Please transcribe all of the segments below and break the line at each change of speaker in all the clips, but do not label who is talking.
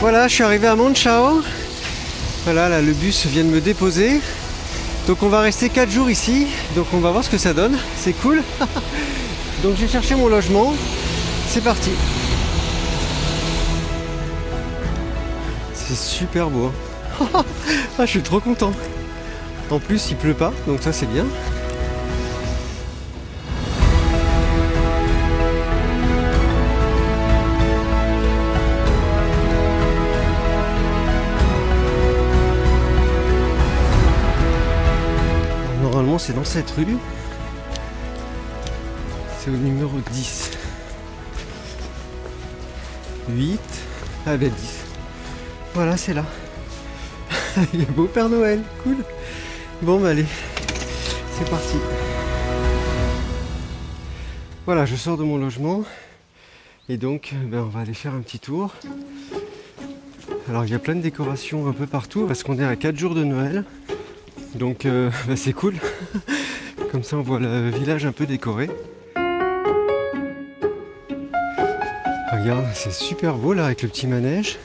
Voilà, je suis arrivé à Monchao. Voilà, là le bus vient de me déposer. Donc on va rester 4 jours ici. Donc on va voir ce que ça donne. C'est cool. Donc j'ai cherché mon logement. C'est parti. C'est super beau. Ah, je suis trop content. En plus il pleut pas, donc ça c'est bien. Normalement c'est dans cette rue. C'est au numéro 10. 8. Ah ben 10. Voilà, c'est là. Il est beau Père Noël, cool. Bon bah allez, c'est parti. Voilà, je sors de mon logement. Et donc, on va aller faire un petit tour. Alors il y a plein de décorations un peu partout parce qu'on est à 4 jours de Noël. Donc c'est cool. Comme ça on voit le village un peu décoré. Regarde, c'est super beau là avec le petit manège.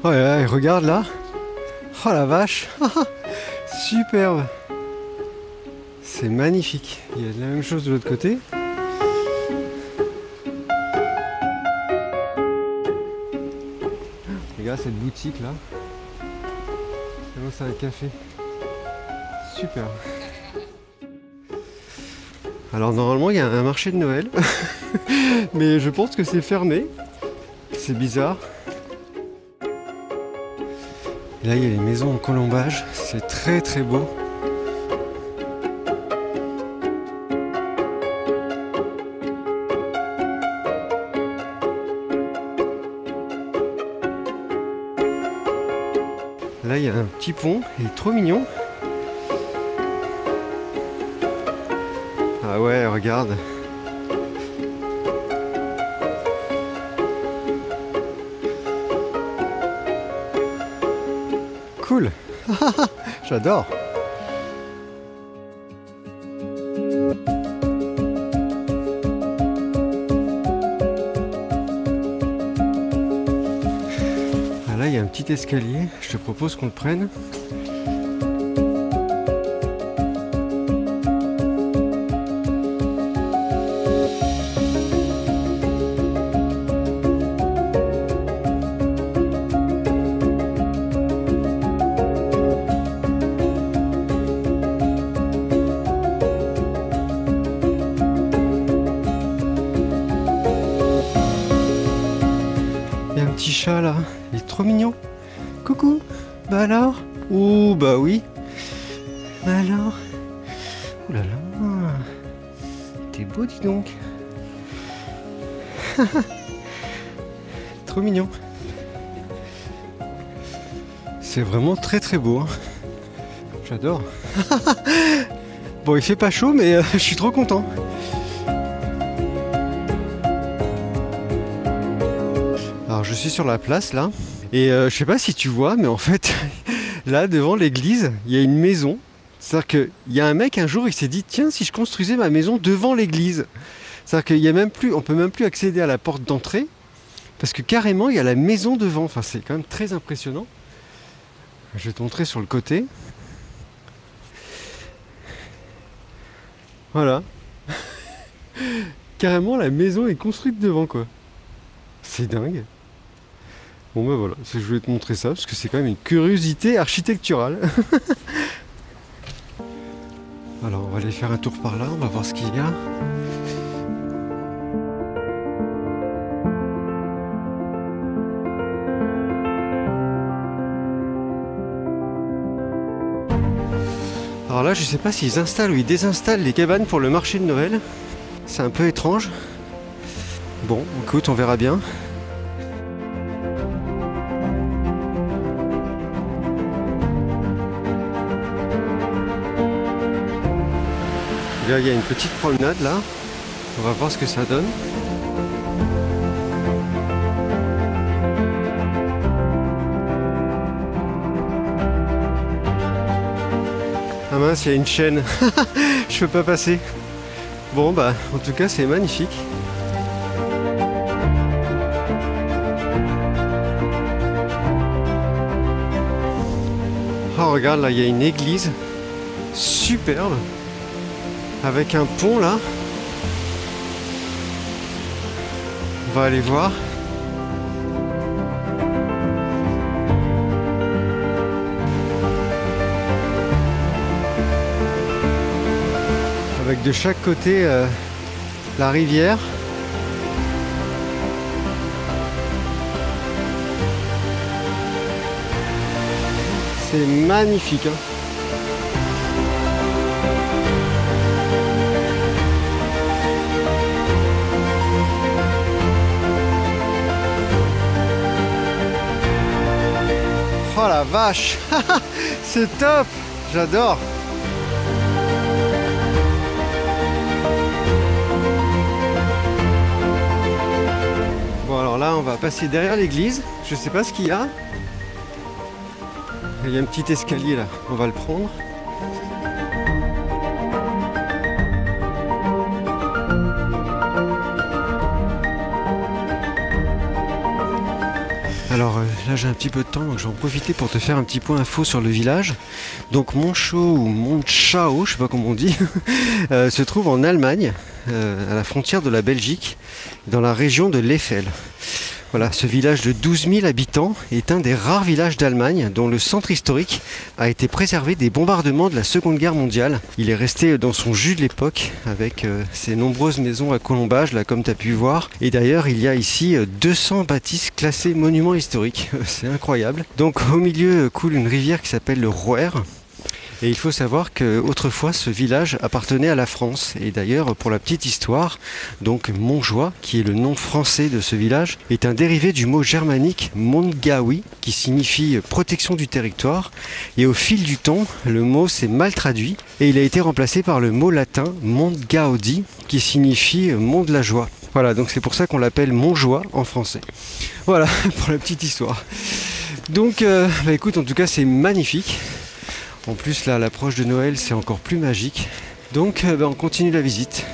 Oh ouais, regarde là. Oh la vache. Superbe. C'est magnifique. Il y a la même chose de l'autre côté. Regarde cette boutique là. C'est un café. Super. Alors normalement il y a un marché de Noël. Mais je pense que c'est fermé. C'est bizarre. Et là il y a les maisons en colombage. C'est très très beau. Là il y a un petit pont, il est trop mignon. Ah ouais, regarde. Cool. J'adore. Là il y a un petit escalier, je te propose qu'on le prenne. Il y a un petit chat là, il est trop mignon. Coucou, bah alors? Ouh, bah oui. Bah alors? Ouh là là, t'es beau dis donc. Trop mignon. C'est vraiment très très beau. Hein. J'adore. Bon, il fait pas chaud, mais je suis trop content. Alors je suis sur la place là. Et je sais pas si tu vois, mais en fait, là devant l'église, il y a une maison. C'est-à-dire qu'il y a un mec un jour, il s'est dit tiens, si je construisais ma maison devant l'église. C'est-à-dire qu'il y a même plus, on peut même plus accéder à la porte d'entrée parce que carrément il y a la maison devant. Enfin, c'est quand même très impressionnant. Je vais te montrer sur le côté. Voilà. Carrément la maison est construite devant quoi. C'est dingue. Bon ben voilà, je voulais te montrer ça parce que c'est quand même une curiosité architecturale. Alors on va aller faire un tour par là, on va voir ce qu'il y a. Alors là je sais pas s'ils installent ou ils désinstallent les cabanes pour le marché de Noël. C'est un peu étrange. Bon écoute, on verra bien. Là, il y a une petite promenade là. On va voir ce que ça donne. Ah mince, il y a une chaîne. Je peux pas passer. Bon bah, en tout cas, c'est magnifique. Oh regarde, là il y a une église superbe avec un pont là. On va aller voir. Avec de chaque côté la rivière. C'est magnifique, hein. Oh la vache. C'est top. J'adore. Bon alors là on va passer derrière l'église. Je sais pas ce qu'il y a. Il y a un petit escalier là, on va le prendre. Alors là j'ai un petit peu de temps, donc je vais en profiter pour te faire un petit point info sur le village. Donc Monschau ou Monschau, je sais pas comment on dit, se trouve en Allemagne, à la frontière de la Belgique, dans la région de l'Eifel. Voilà, ce village de 12 000 habitants est un des rares villages d'Allemagne dont le centre historique a été préservé des bombardements de la Seconde Guerre mondiale. Il est resté dans son jus de l'époque avec ses nombreuses maisons à colombage, là comme tu as pu voir. Et d'ailleurs, il y a ici 200 bâtisses classées monuments historiques. C'est incroyable. Donc au milieu coule une rivière qui s'appelle le Roer. Et il faut savoir qu'autrefois ce village appartenait à la France. Et d'ailleurs, pour la petite histoire, donc Montjoie, qui est le nom français de ce village, est un dérivé du mot germanique Mondgaui, qui signifie protection du territoire. Et au fil du temps, le mot s'est mal traduit et il a été remplacé par le mot latin Mondgaudi, qui signifie mont de la joie. Voilà, donc c'est pour ça qu'on l'appelle Montjoie en français. Voilà, pour la petite histoire. Donc, écoute, en tout cas, c'est magnifique. En plus, là, à l'approche de Noël, c'est encore plus magique. Donc, on continue la visite.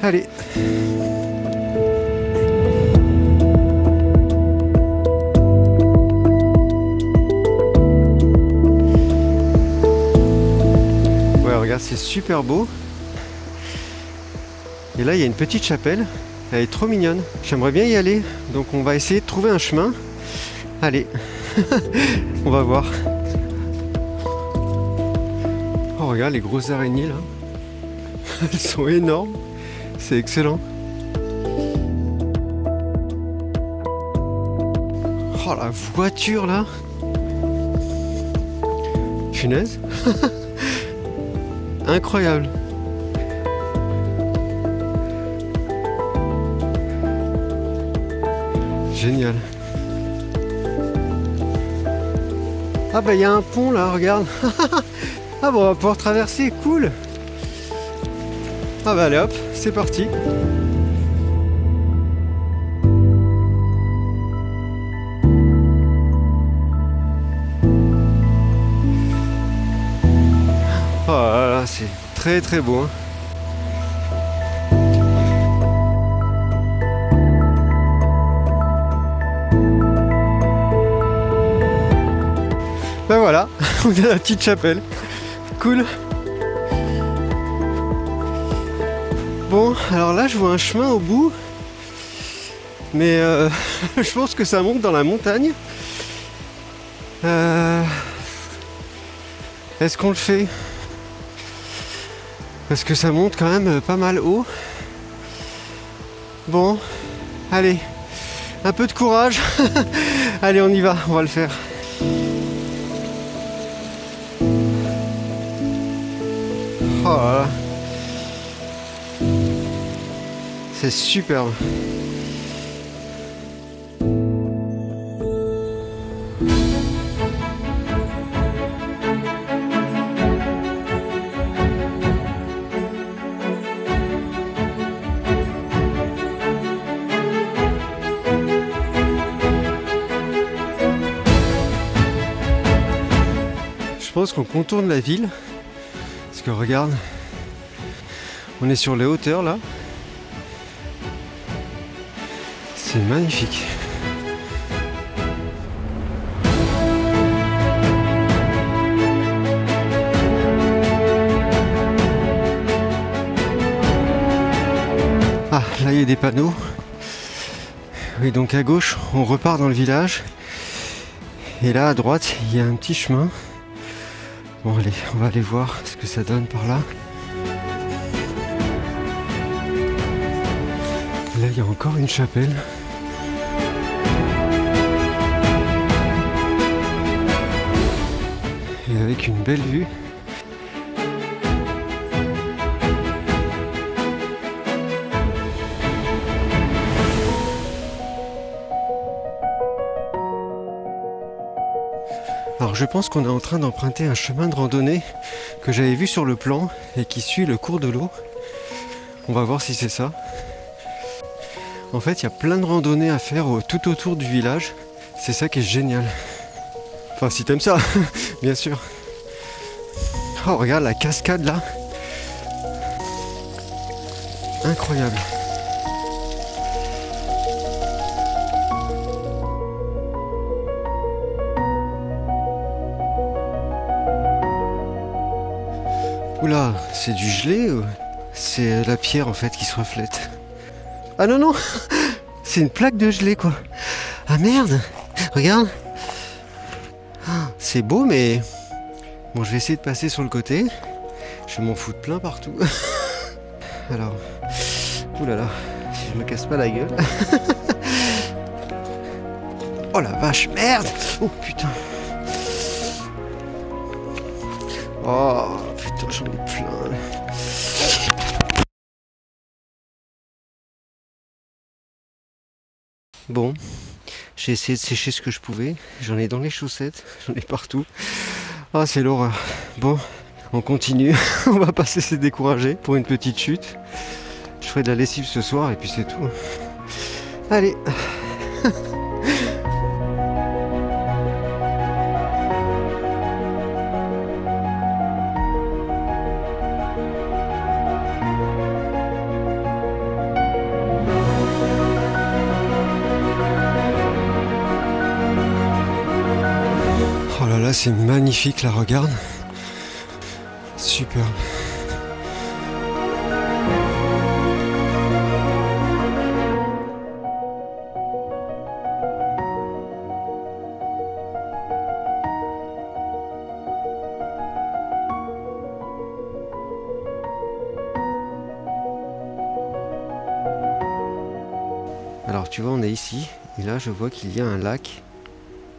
Allez! Ouais, regarde, c'est super beau. Et là, il y a une petite chapelle. Elle est trop mignonne. J'aimerais bien y aller. Donc, on va essayer de trouver un chemin. Allez, on va voir. Oh regarde les grosses araignées là, elles sont énormes, c'est excellent. Oh la voiture là, punaise, incroyable. Génial. Ah bah il y a un pont là, regarde. Ah bon, on va pouvoir traverser, cool. Ah bah allez hop, c'est parti. Oh là là, c'est très très beau, hein. Ben voilà, on a la petite chapelle. Cool. Bon, alors là je vois un chemin au bout. Mais je pense que ça monte dans la montagne. Est-ce qu'on le fait? Parce que ça monte quand même pas mal haut. Bon, allez, un peu de courage. Allez, on y va, on va le faire. Oh là là. C'est superbe. Je pense qu'on contourne la ville. Parce que regarde, on est sur les hauteurs là. C'est magnifique. là il y a des panneaux. Oui, donc à gauche, on repart dans le village. Et là, à droite, il y a un petit chemin. Bon, allez, on va aller voir ce que ça donne par là. Là, il y a encore une chapelle. Et avec une belle vue. Alors je pense qu'on est en train d'emprunter un chemin de randonnée que j'avais vu sur le plan et qui suit le cours de l'eau. On va voir si c'est ça. En fait, il y a plein de randonnées à faire tout autour du village. C'est ça qui est génial. Enfin, si t'aimes ça, bien sûr. Oh, regarde la cascade là. Incroyable. Oula, c'est du gelé ou c'est la pierre en fait qui se reflète? Ah non, non, c'est une plaque de gelée quoi. Ah merde, regarde. C'est beau mais... Bon, je vais essayer de passer sur le côté. Je vais m'en foutre plein partout. Alors, oulala, si je me casse pas la gueule. Oh la vache, merde. Oh putain. Oh putain, j'en ai plein. Bon, j'ai essayé de sécher ce que je pouvais. J'en ai dans les chaussettes, j'en ai partout. Ah, c'est l'horreur. Bon, on continue. On va pas se laisser décourager pour une petite chute. Je ferai de la lessive ce soir et puis c'est tout. Allez. Oh là là, c'est magnifique, la regarde. Super. Alors tu vois, on est ici, et là je vois qu'il y a un lac,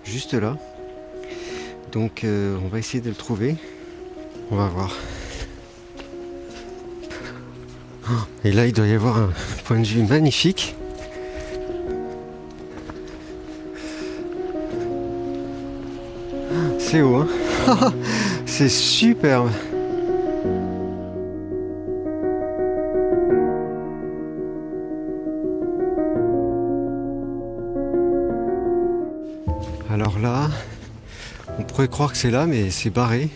juste là. Donc on va essayer de le trouver. On va voir. Et là il doit y avoir un point de vue magnifique. C'est haut, hein. C'est superbe. Alors là, on pourrait croire que c'est là, mais c'est barré.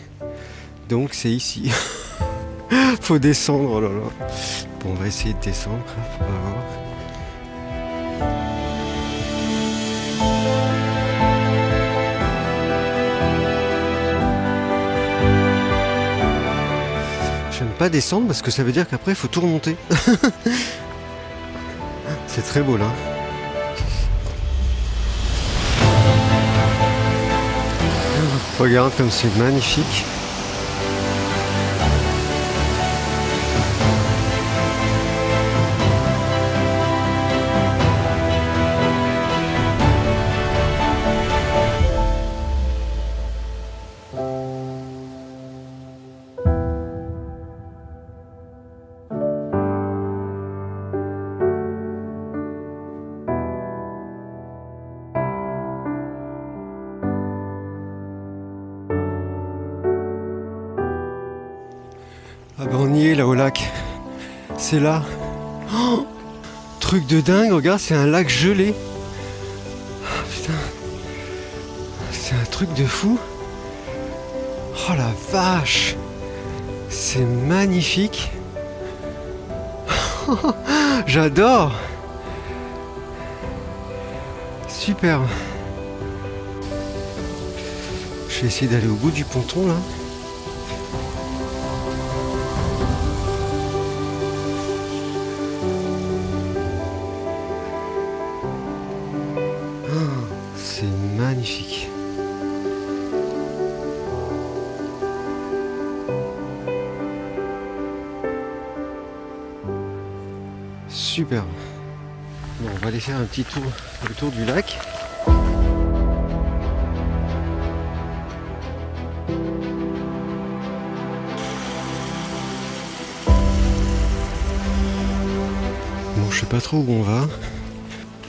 Donc c'est ici. Faut descendre, oh là là. Bon, on va essayer de descendre, on va voir. J'aime pas descendre parce que ça veut dire qu'après il faut tout remonter. C'est très beau là. Regarde comme c'est magnifique. Ah bah on y est là au lac. C'est là. Oh, truc de dingue, regarde, c'est un lac gelé. Oh, putain. C'est un truc de fou. Oh la vache. C'est magnifique. J'adore. Super. Je vais essayer d'aller au bout du ponton là. superbe. Bon, on va aller faire un petit tour, le tour du lac. Bon, je sais pas trop où on va.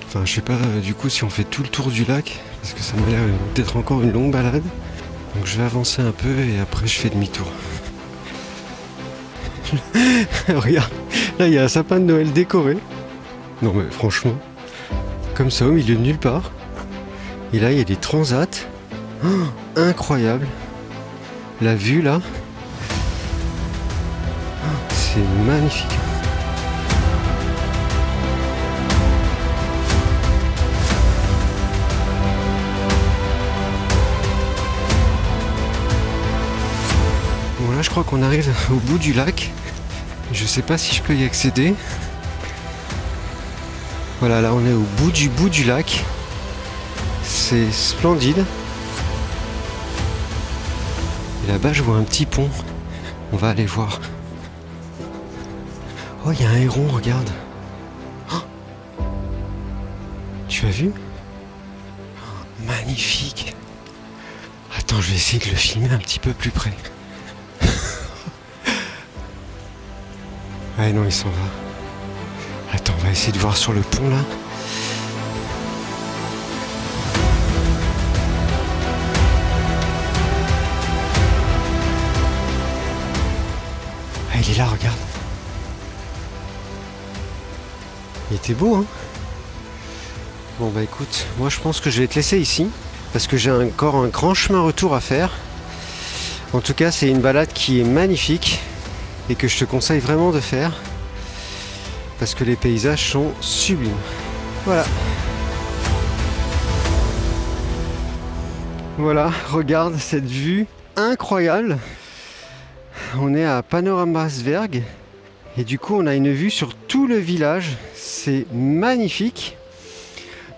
Enfin, je sais pas du coup si on fait tout le tour du lac, parce que ça m'a l'air peut-être encore une longue balade. Donc je vais avancer un peu et après je fais demi-tour. Regarde, là il y a un sapin de Noël décoré. Non mais franchement, comme ça au milieu de nulle part. Et là il y a des transats. Oh, incroyable. La vue là. Oh, c'est magnifique. Bon là je crois qu'on arrive au bout du lac. Je sais pas si je peux y accéder. Voilà, là on est au bout du lac. C'est splendide. Et là-bas je vois un petit pont. On va aller voir. Oh, il y a un héron, regarde. Oh, tu as vu? Oh, magnifique. Attends, je vais essayer de le filmer un petit peu plus près. Ouais, non, il s'en va. Attends, on va essayer de voir sur le pont là. Ah, il est là, regarde. Il était beau, hein? Bon, bah écoute, moi je pense que je vais te laisser ici. Parce que j'ai encore un grand chemin retour à faire. En tout cas, c'est une balade qui est magnifique. Et que je te conseille vraiment de faire. Parce que les paysages sont sublimes. Voilà. Voilà, regarde cette vue incroyable. On est à Panoramasberg. Et du coup, on a une vue sur tout le village. C'est magnifique.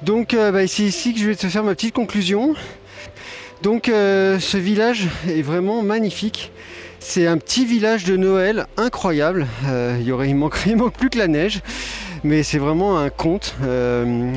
Donc, c'est ici que je vais te faire ma petite conclusion. Donc, ce village est vraiment magnifique. C'est un petit village de Noël incroyable. Il manque plus que la neige. Mais c'est vraiment un conte.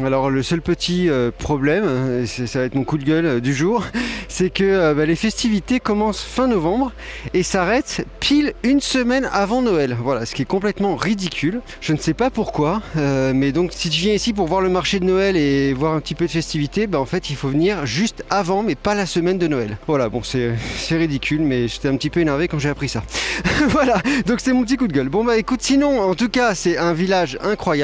Alors le seul petit problème, ça va être mon coup de gueule du jour, c'est que les festivités commencent fin novembre et s'arrêtent pile une semaine avant Noël. Voilà, ce qui est complètement ridicule. Je ne sais pas pourquoi, mais donc si tu viens ici pour voir le marché de Noël et voir un petit peu de festivités, en fait il faut venir juste avant, mais pas la semaine de Noël. Voilà, bon c'est ridicule, mais j'étais un petit peu énervé quand j'ai appris ça. Voilà, donc c'est mon petit coup de gueule. Bon écoute, sinon en tout cas c'est un village incroyable.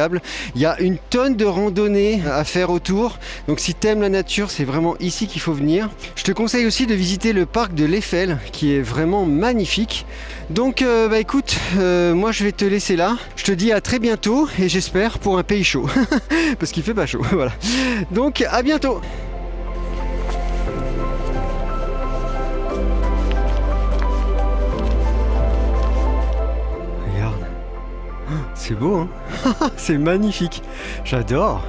Il y a une tonne de randonnées à faire autour. Donc si t'aimes la nature, c'est vraiment ici qu'il faut venir. Je te conseille aussi de visiter le parc de l'Eiffel qui est vraiment magnifique. Donc écoute, moi je vais te laisser là. Je te dis à très bientôt et j'espère pour un pays chaud. Parce qu'il fait pas chaud. Voilà. Donc à bientôt. C'est beau, hein? C'est magnifique. J'adore.